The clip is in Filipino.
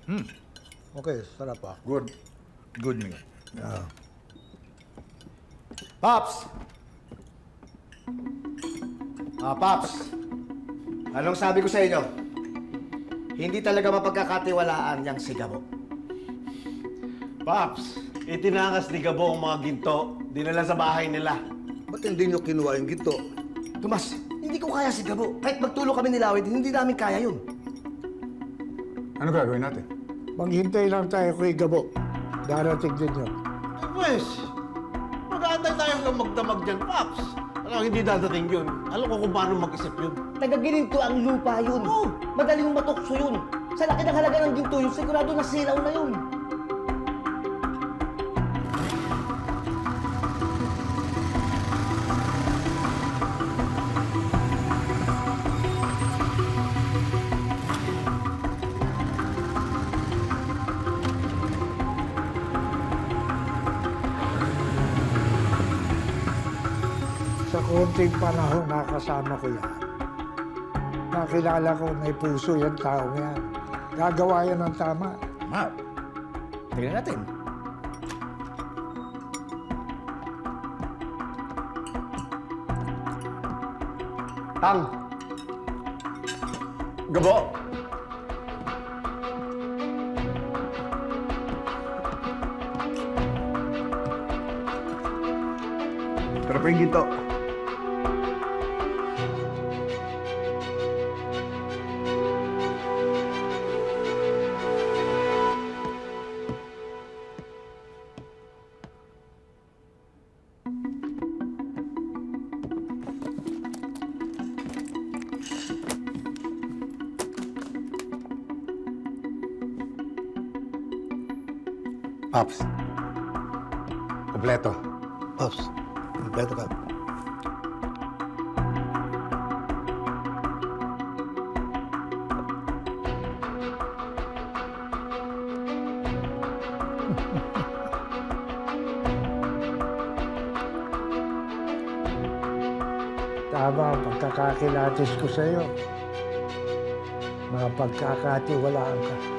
Okay, sarap ah. Good. Good meal. Pops! Pops! Anong sabi ko sa inyo? Hindi talaga mapagkakatiwalaan yang si Gabo. Paps, itinakas ni Gabo ang mga ginto. Dinala sa bahay nila. Ba't hindi nyo kinuha yung ginto? Tomas, hindi ko kaya si Gabo. Kahit magtulong kami ni Lawid, hindi namin kaya yun. Ano gagawin natin? Maghintay lang tayo kay Gabo. Darating din yun. Pues, mag-aantay tayo hanggang magdamag dyan, Paps. Alam, hindi dadating yun. Alam ko kung paano mag-isip yun. Taga-gininto ang lupa yun. Oo. Madaling matukso yun. Sa laki ng halaga ng ginto yun, sigurado na silaw na yun. Sa konting panahon nakasama ko yan. Nakilala ko may puso yan tao yan. Gagawa yan ng tama. Ma, tingnan natin. Tang! Gabo! Pero pa yung ginto. Pops. Kompleto. Pops, kompleto ka. Tama ang pagkakakilatis ko sa iyo. Mga pagkakatiwalaan ka.